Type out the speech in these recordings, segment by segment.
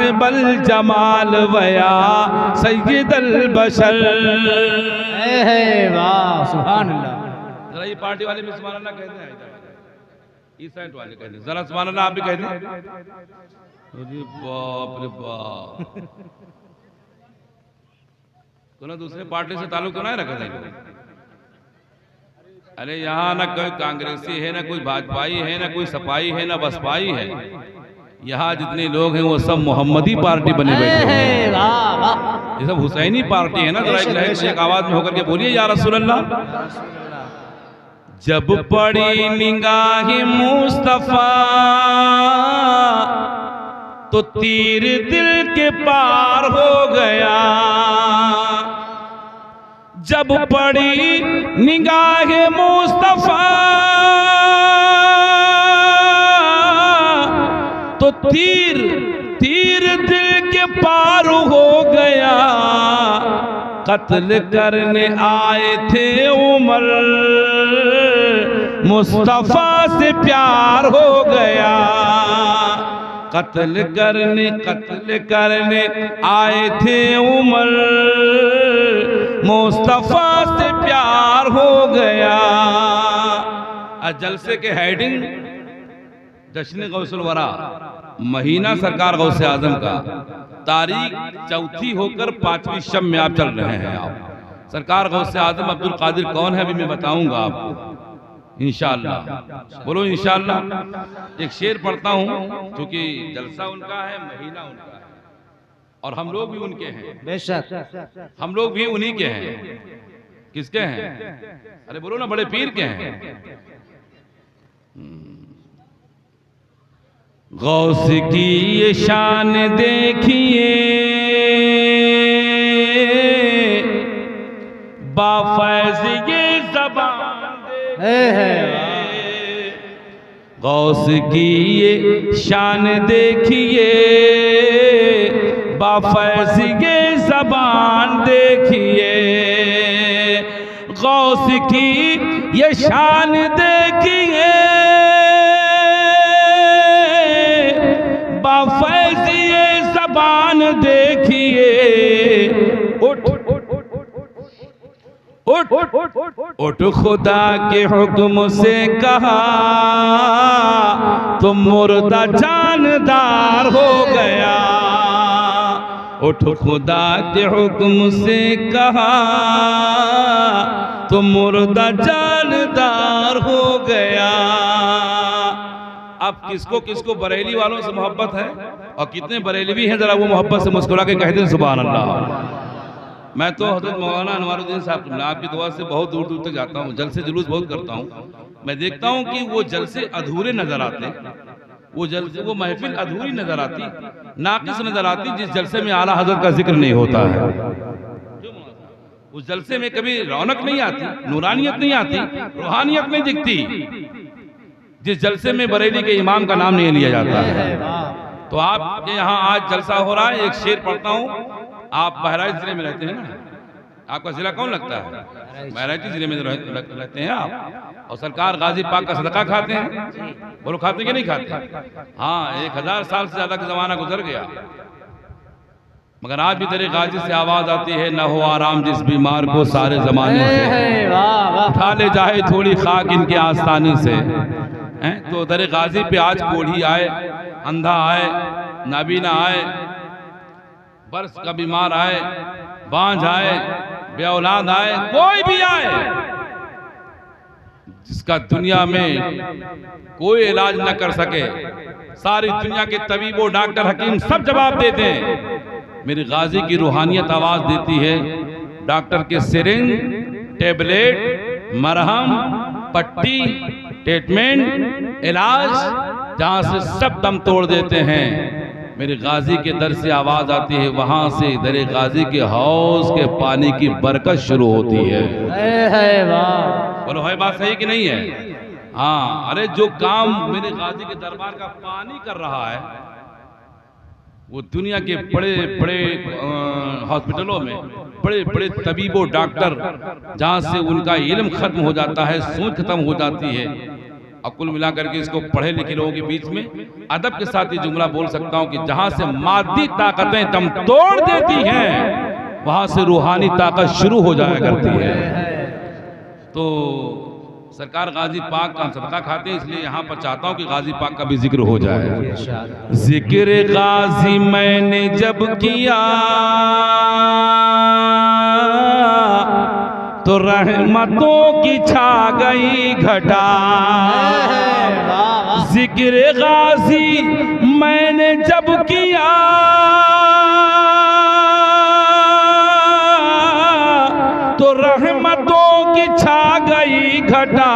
साहिबल जमाल वया सैयदल बशर। वाह सुभान अल्लाह। जरा ये पार्टी वाले भी सुभान अल्लाह कहते हैं, इस साइड वाले कहते हैं, जरा सुभान अल्लाह आप भी कहते हैं। अरे बाप रे बाप, तो ना दूसरे पार्टी से ताल्लुक तो नहीं रखा था। अरे यहाँ ना कोई कांग्रेसी है, ना कोई भाजपाई है, ना कोई सपाई है, ना बसपाई है। यहाँ जितने लोग हैं वो सब मोहम्मदी पार्टी बने बैठे हैं। वाह वाह। ये सब हुसैनी पार्टी है ना। जरा एक आवाज में होकर के बोलिए या रसूल अल्लाह। जब पड़ी निगाह मुस्तफा तो तीर दिल के पार हो गया। जब पड़ी निगाह मुस्तफा तो तीर दिल के पार हो गया। कत्ल करने आए थे उमर, मुस्तफा से प्यार हो गया। कत्ल करने आए थे उमर, मुस्तफा से प्यार हो गया। जलसे के हेडिंग जश्न गौसुल वरा, महीना सरकार गौसे आजम का, तारीख चौथी होकर 5वीं शब में आप चल रहे हैं। आप सरकार गौसे आजम अब्दुल कादिर कौन है अभी मैं बताऊंगा आपको इंशाअल्लाह। बोलो इंशाअल्लाह। एक शेर पढ़ता हूँ, क्योंकि जलसा उनका है, महीना उनका है, और हम लोग भी उनके हैं। बेशक हम लोग भी उन्हीं के हैं। किसके हैं? अरे बोलो ना, बड़े पीर के हैं। गौस की ये शान देखिए, बाफैज़ ये ज़बान गौस की ये शान देखिए, बाफैज़ ये ज़बान देखिए। गौस की ये शान देखिए, बाफैज़ ये ज़बान देखिए। उठ उठ खुदा के हुक्म से कहा तो मुर्दा जानदार हो गया। उठ खुदा के हुक्म से कहा तो मुर्दा जानदार हो गया। अब किसको किसको बरेली वालों से मोहब्बत है और कितने बरेलवी हैं, जरा वो मोहब्बत से मुस्कुरा के कहते हैं सुभान अल्लाह। मैं तो हज़रत मौलाना अनवारुद्दीन साहब आपकी दुआ से बहुत दूर दूर तक जाता हूँ, जलसे जुलूस बहुत करता हूँ। मैं देखता हूँ कि वो जलसे अधूरे नजर आते, वो महफिल अधूरी नजर आती, नाकिस नजर आती जिस जलसे में आला हजरत का जिक्र नहीं होता है। उस जलसे में कभी रौनक नहीं आती, नूरानियत नहीं आती, रूहानियत नहीं दिखती, जिस जलसे में बरेली के इमाम का नाम नहीं लिया जाता है। तो आपके यहाँ आज जलसा हो रहा है। एक शेर पढ़ता हूँ। आप बहराइच जिले में रहते हैं ना? आपका जिला कौन लगता है? बहराइच जिले में रहते हैं आप। और सरकार गाजी पाक का सदका खाते हैं? बोलो खाते कि नहीं खाते? हाँ, 1000 साल से ज्यादा का जमाना गुजर गया, मगर आज भी तेरे गाजी से आवाज आती है, न हो आराम जिस बीमार को सारे जमाने से, उठा ले जाए थोड़ी खाक इनके आस्थाने से। तो दरे गाजी पे आज कोढ़ी आए, अंधा आए, नाबीना आए, बरस का बीमार आए, बांझ आए, बेऔलाद आए, कोई भी आए जिसका दुनिया में कोई इलाज न कर सके, सारी दुनिया के तबीबों, डॉक्टर, हकीम सब जवाब देते हैं। मेरी गाजी की रूहानियत आवाज देती है, डॉक्टर के सिरिंज, टेबलेट, मरहम, पट्टी, ट्रीटमेंट, इलाज, जहां से सब दम तोड़ देते हैं। मेरे गाजी के दर से आवाज आती है, वहां से दरे गाजी के हौज के पानी की बरकत शुरू होती है। बोलो है बात सही कि नहीं है? हाँ, अरे जो काम मेरे गाजी के दरबार का पानी कर रहा है, वो दुनिया के बड़े बड़े हॉस्पिटलों में बड़े बड़े तबीबों, डॉक्टर, जहां से उनका इल्म खत्म हो जाता है, सोच खत्म हो जाती है, और कुल मिलाकर के इसको पढ़े लिखे लोगों के बीच में अदब के साथ ये जुमला बोल सकता हूं कि जहां से मादी ताकतें दम तोड़ देती हैं वहां से रूहानी ताकत शुरू हो जाया करती है। तो सरकार गाजी पाक का हम सदका खाते हैं, इसलिए यहाँ पर चाहता हूँ कि गाजी पाक का भी जिक्र हो जाए। जिक्र गाजी मैंने जब किया तो रहमतों की छा गई घटा। जिक्र गाजी मैंने जब किया तो रहमतों की छा गई घटा।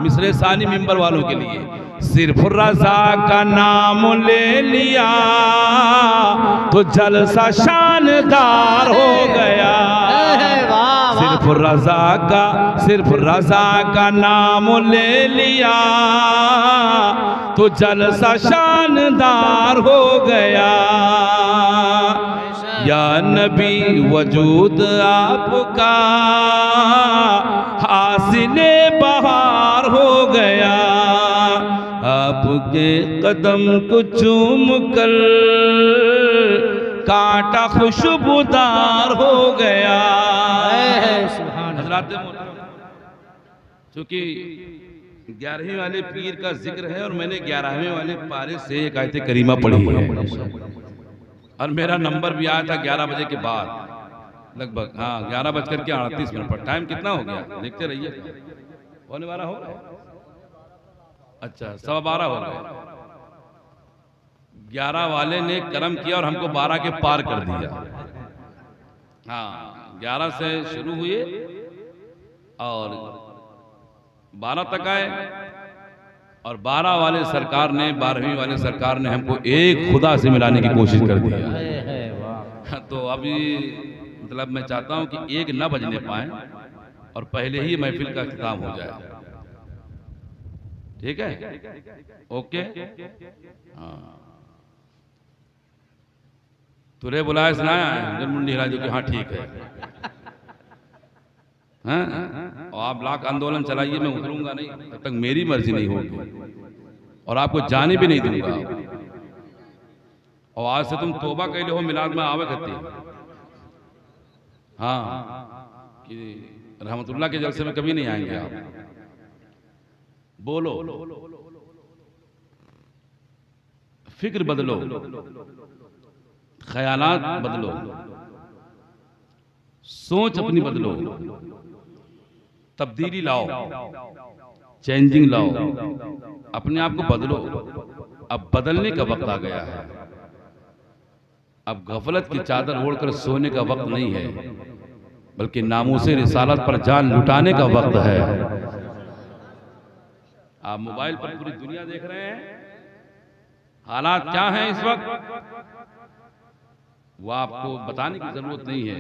मिसरे सानी मिंबर वालों के लिए सिर्फ रजा का नाम ले लिया तो जलसा शानदार हो गया। सिर्फ रजा का नाम ले लिया तो जलसा शानदार हो गया। या नबी वजूद आपका हासिले बहार हो गया। आपके कदम को चूम कर कांटा खुशबूदार हो गया। चूंकि 11वीं वाले पीर का जिक्र है और मैंने 11वें वाले पारे से एक आयत करीमा पढ़ी है और मेरा नंबर भी आया था 11 बजे के बाद लगभग, हाँ 11:38 पर। टाइम कितना हो गया देखते रहिए, होने वाला हो रहा है। अच्छा 12:15 हो गए। 11 वाले ने कर्म किया और हमको 12 के पार कर दिया। हाँ 11 से शुरू हुए और 12 तक आए और 12 वाले सरकार ने 12वीं वाले सरकार ने हमको एक खुदा से मिलाने की कोशिश कर दिया। तो अभी मतलब मैं चाहता हूं कि 1 न बजने पाए और पहले ही महफिल का इख्तिताम हो जाए। ठीक है, ओके। हाँ तुरे बुलाया सुनाया जनमुंडी हिराजू की, हाँ ठीक है। हाँ? और आप लाख आंदोलन चलाइए, मैं उतरूंगा नहीं तब तक मेरी मर्जी नहीं होगी और आपको जाने भी नहीं दूंगा। और आज से तुम तोबा कहले हो मिलाद में आवे करती। हाँ कि रहमतुल्लाह के जलसे में कभी नहीं आएंगे आप। बोलो, फिक्र बदलो, ख्यालात बदलो, सोच अपनी बदलो, तब्दीली लाओ, चेंजिंग लाओ, अपने आप को बदलो। अब बदलने का वक्त आ गया है। अब गफलत की चादर ओढ़कर सोने का वक्त नहीं है, बल्कि नामूसे रिसालत पर जान लुटाने का वक्त है। आप मोबाइल पर पूरी दुनिया देख रहे हैं, हालात क्या हैं इस वक्त वो आपको बताने की जरूरत नहीं है।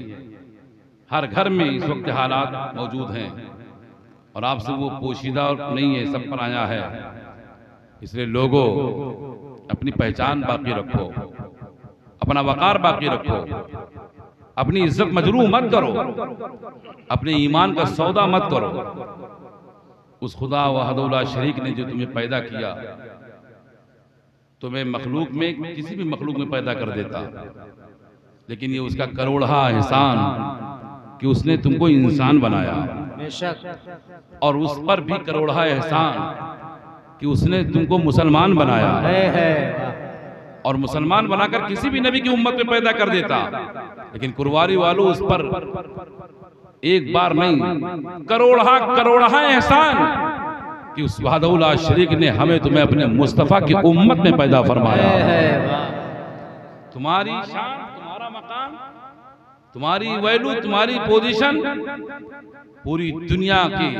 हर घर में इस वक्त हालात मौजूद हैं और आपसे वो पोशीदा नहीं है, सब पर आया है। इसलिए लोगों अपनी पहचान बाकी रखो, अपना वकार बाकी रखो, अपनी इज्जत मजरू मत करो, अपने ईमान का सौदा मत करो। उस खुदा वहदुल्ला शरीक ने जो तुम्हें पैदा किया, तुम्हें मखलूक में किसी भी मखलूक में पैदा कर देता, लेकिन ये उसका करोड़ा एहसान कि उसने तुमको इंसान बनाया। और उस पर भी करोड़ा एहसान कि उसने तुमको मुसलमान बनाया। और मुसलमान बनाकर किसी भी नबी की उम्मत में पैदा कर देता, लेकिन कुरवारी वालों उस पर एक बार नहीं करोड़ा एहसान कि उस वहदहुल्लाह शरीक ने हमें तुम्हें अपने मुस्तफ़ा की उम्मत में पैदा फरमाया। तुम्हारी शान, तुम्हारा मकाम, तुम्हारी वैल्यू, तुम्हारी पोजीशन पूरी दुनिया की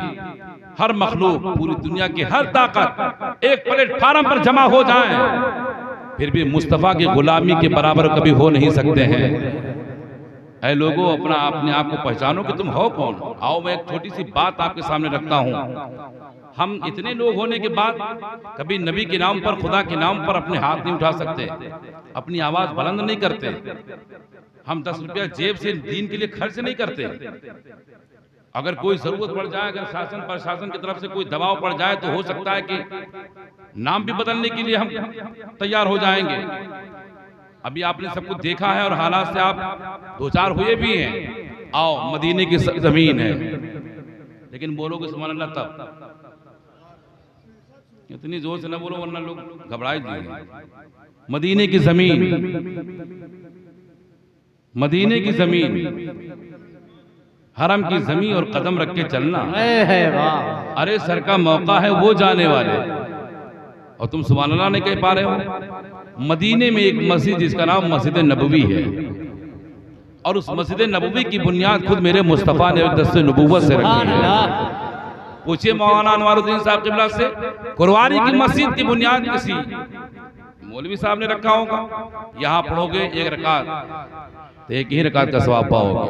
हर मखलूक, पूरी दुनिया की हर ताकत एक प्लेटफार्म पर जमा हो जाए, फिर भी मुस्तफ़ा की गुलामी के बराबर कभी हो नहीं सकते हैं। ऐ लोगों, अपने आप को पहचानो कि तुम हो कौन। आओ मैं एक छोटी सी बात आपके सामने रखता हूं। हम इतने लोग होने के बाद कभी नबी के नाम पर, खुदा के नाम पर अपने हाथ नहीं उठा सकते, अपनी आवाज बुलंद नहीं करते। हम 10 रुपया जेब से दीन के लिए खर्च नहीं करते। अगर कोई जरूरत पड़ जाए, अगर शासन प्रशासन की तरफ से कोई दबाव पड़ जाए तो हो सकता है कि नाम भी बदलने के लिए हम तैयार हो जाएंगे। अभी आपने सब कुछ देखा है और हालात से आप दो चार हुए भी हैं। आओ मदीने की जमीन है, लेकिन बोलोगे सुभान अल्लाह तब। इतनी जोर से ना बोलो वरना लोग घबराए जाएंगे। मदीने की जमीन, मदीने की जमीन, हरम की जमीन और कदम रख के चलना। अरे सर का मौका है वो जाने वाले, और तुम सुभान अल्लाह नहीं कह पा रहे हो। मदीने में एक मस्जिद जिसका नाम मस्जिद नबवी है, और उस मस्जिद नबवी की बुनियाद खुद मेरे मुस्तफ़ा ने दस्ते नबूवत से रखी है। पूछिए मौलाना अनवारुद्दीन साहब क़िबला से, कुरवानी की मस्जिद की बुनियाद किसी मौलवी साहब ने रखा होगा। यहाँ पढ़ोगे एक रकात तो एक ही रकात का सवाब पाओगे।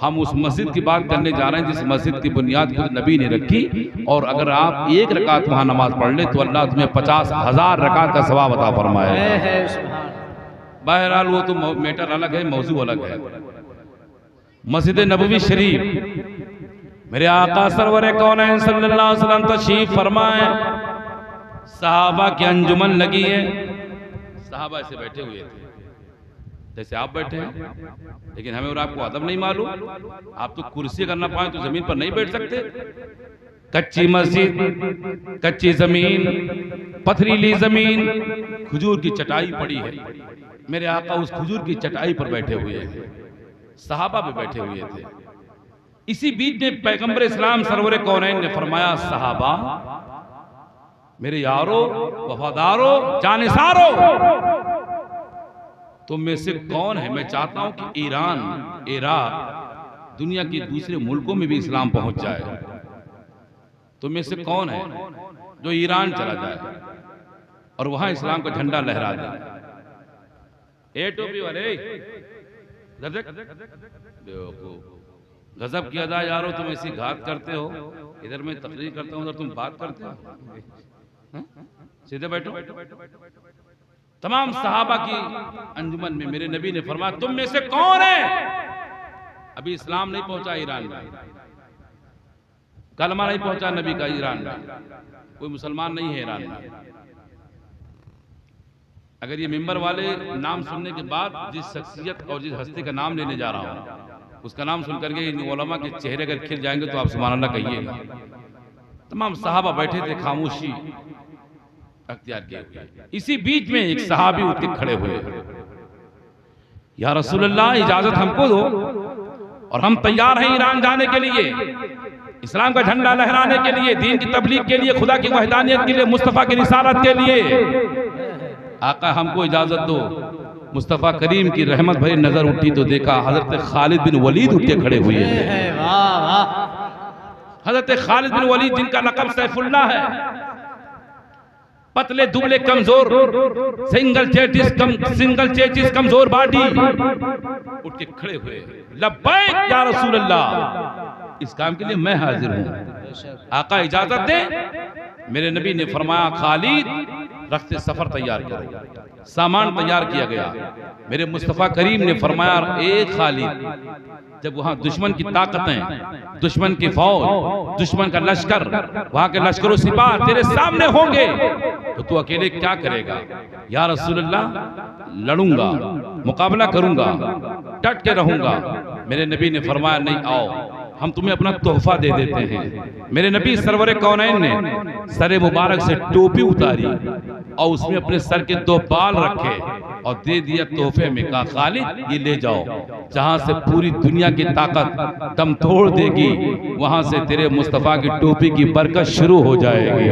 हम उस मस्जिद की बात करने जा रहे हैं जिस मस्जिद की बुनियाद खुद नबी ने रखी, और अगर आप एक रकात वहाँ नमाज पढ़ ले तो अल्लाह तुम्हें 50,000 रकात का सवाब अता फरमाए। बहरहाल वो तो मैटर अलग है, मौजू अलग है। मस्जिद नबवी शरीफ मेरे आका सरवर कौनैन सल्लल्लाहु अलैहि वसल्लम तशरीफ फरमाए, सहाबा की अंजुमन लगी है। सहाबा ऐसे बैठे हुए थे जैसे आप बैठे हैं, लेकिन हमें और आपको अदब नहीं मालूम। आप तो कुर्सी अगर ना पाए तो जमीन पर नहीं बैठ सकते। कच्ची मस्जिद, कच्ची जमीन, पथरीली जमीन, खजूर की चटाई पड़ी है। मेरे आका उस खजूर की चटाई पर बैठे हुए हैं, सहाबा भी बैठे हुए थे। इसी बीच में पैगंबर इस्लाम सरवर कौनैन ने फरमाया, सहाबा मेरे यारो, वफादारो, जानिसारो, तुम में से कौन है, मैं चाहता हूं कि ईरान, इराक, दुनिया के दूसरे मुल्कों में भी इस्लाम पहुंच जाए। तुम में से कौन है जो ईरान चला जाए और वहां इस्लाम का झंडा लहरा दे। ए टोपी वाले, गजब किया था यारो, तुम ऐसी घात करते हो। इधर मैं तकरीर करता हूं, उधर तुम बात करते हो। सीधे बैठो। तमाम सहाबा की अंजुमन में मेरे नबी ने फरमाया, तुम में से कौन है, अभी इस्लाम नहीं पहुंचा ईरान में, कलमा नहीं पहुंचा नबी का ईरान में, कोई मुसलमान नहीं है ईरान में। अगर ये मिंबर वाले नाम सुनने के बाद जिस शख्सियत और जिस हस्ती का नाम लेने जा रहा हूं, उसका नाम सुन करके इन उलमा के चेहरे अगर खिल जाएंगे तो आप सुभान अल्लाह कहिएगा। तमाम सहाबा बैठे थे, खामोशी अख्तियार किए हुए। इसी बीच में एक सहाबी उठ के खड़े हुए, या रसूल अल्लाह इजाजत हमको दो, और हम तैयार हैं ईरान जाने के लिए, इस्लाम का झंडा लहराने के लिए, दीन की तबलीग के लिए, खुदा की वहदानियत के लिए, मुस्तफ़ा की रिसालत के लिए। आका हमको इजाजत दो। मुस्तफ़ा करीम की रहमत भरी नजर उठी तो देखा हजरत खालिद बिन वलीद उठ के खड़े हुए हैं। हजरत खालिद बिन वलीद जिनका लक़ब सैफुल्लाह है, पतले दुबले कमजोर, सिंगल चेचिस कमजोर बॉडी, उठ के खड़े हुए, लब्बैक या रसूल अल्लाह, इस काम के लिए मैं हाजिर हूं, आका इजाजत दे। मेरे नबी ने फरमाया, खालिद रखते सफर तैयार करो। सामान तैयार किया गया। मेरे मुस्तफ़ा करीम ने फरमाया, ए खालिद, जब वहां दुश्मन की ताकतें, दुश्मन की फौज, दुश्मन का लश्कर, वहां के लश्करों सिपाह तेरे सामने होंगे तो तू अकेले क्या करेगा? या रसूल अल्लाह, लड़ूंगा, मुकाबला करूंगा, डट के रहूंगा। मेरे नबी ने फरमाया, नहीं, आओ हम तुम्हें अपना तोहफा दे देते हैं। मेरे नबी सरवर कौनैन ने सर मुबारक से टोपी उतारी और उसमें अपने सर के 2 बाल रखे और दे दिया तोहफे में। कहा, खालिद ये ले जाओ, जहां से पूरी दुनिया की ताकत दम तोड़ देगी वहां से तेरे मुस्तफ़ा की टोपी की बरकत शुरू हो जाएगी।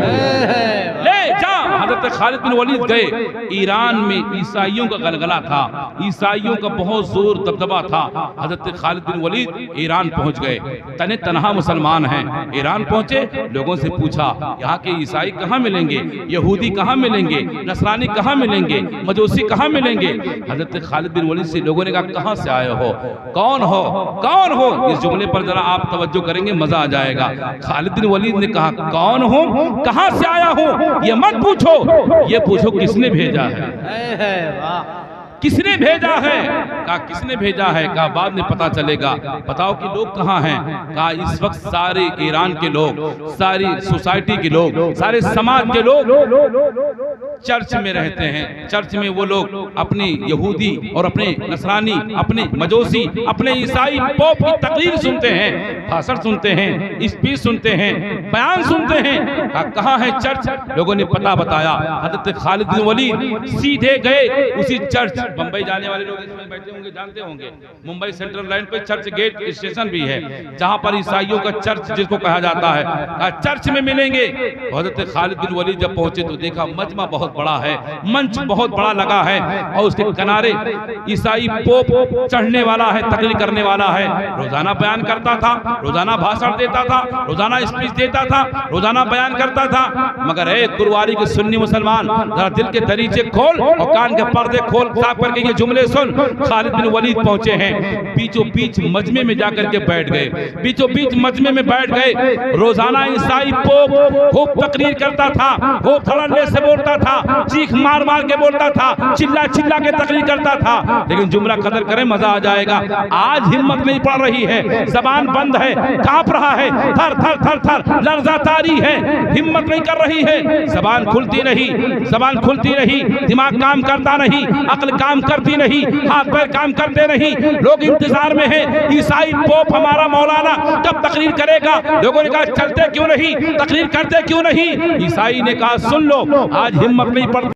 ले जा। हजरत खालिद बिन वलीद गए। ईरान में ईसाइयों का गलगला था, ईसाइयों का बहुत जोर दबदबा था। हजरत खालिद बिन वलीद ईरान पहुंच गए, तने तनहा मुसलमान हैं। ईरान पहुंचे, लोगों से पूछा, यहाँ के ईसाई कहाँ मिलेंगे, यहूदी कहाँ मिलेंगे, नसरानी कहाँ मिलेंगे, मजूसी कहाँ मिलेंगे? हजरत खालिद बिन वलीद से लोगों ने कहा, कहाँ से आए हो, कौन हो, कौन हो? इस जुमले पर जरा आप तवज्जो करेंगे, मजा आ जाएगा। खालिद बिन वलीद ने कहा, कौन हो, कहाँ से आया हूँ, ये मत पूछो, ये पूछो किसने भेजा है। किसने भेजा है? कहा किसने भेजा है? कहा बाद में पता चलेगा। बताओ कि लोग कहाँ हैं? कहा इस वक्त सारे ईरान के लोग, सारी सोसाइटी के लोग, सारे समाज के लोग चर्च में रहते हैं। चर्च में वो लोग अपनी यहूदी और अपने नसरानी, अपने मजोसी, अपने ईसाई पोप की तकरीर सुनते हैं, भाषण सुनते हैं, स्पीच सुनते हैं, बयान सुनते हैं। कहाँ है चर्च? लोगों ने पता बताया। हजरत खालिद बिन वलीद सीधे गए उसी चर्च। मुंबई जाने वाले लोग इसमें बैठे होंगे, जानते होंगे, मुंबई सेंट्रल लाइन पे चर्च गेट स्टेशन भी है, जहां पर ईसाइयों का चर्च जिसको कहा जाता है, चर्च में मिलेंगे। हजरत खालिद बिन वलीद जब पहुंचे तो देखा मजमा बहुत बड़ा है, मंच बहुत बड़ा लगा है और उसके किनारे ईसाई पोप चढ़ने वाला है, तकरीर करने वाला है। रोजाना बयान करता था, रोजाना भाषण देता था, रोजाना स्पीच देता था, रोजाना बयान करता था। मगर एक गुरुवारी के सुन्नी मुसलमान, जरा दिल के दरीचे खोल और कान के पर्दे खोल, साफ करके ये जुमले सुन। खालिद बिन वलीद पहुंचे हैं, बीचों बीच मजमे में जाकर के बैठ गए, बीचों बीच मजमे में बैठ गए। रोजाना ईसाई पोप खूब तकरीर करता था, खूब धड़ल्ले से बोलता था, चीख मार मार के बोलता था, चिल्ला चिल्ला के तकरीर करता था। लेकिन जुमला कदर करें, मजा आ जाएगा। आज हिम्मत नहीं पड़ रही है, जबान बंद है, कांप रहा है, थर थर थर थर लर्जा तारी है, हिम्मत नहीं कर रही है, जबान खुलती नहीं, जबान खुलती नहीं, दिमाग काम करता नहीं, अक्ल काम करती नहीं, हाथ पैर काम करते नहीं। लोग इंतजार में हैं, ईसाई पोप हमारा मौलाना कब तकरीर करेगा। लोगों ने कहा चलते क्यों नहीं, तकरीर करते क्यों नहीं। ईसाई ने कहा सुन लो, आज हिम्मत नहीं पड़ती।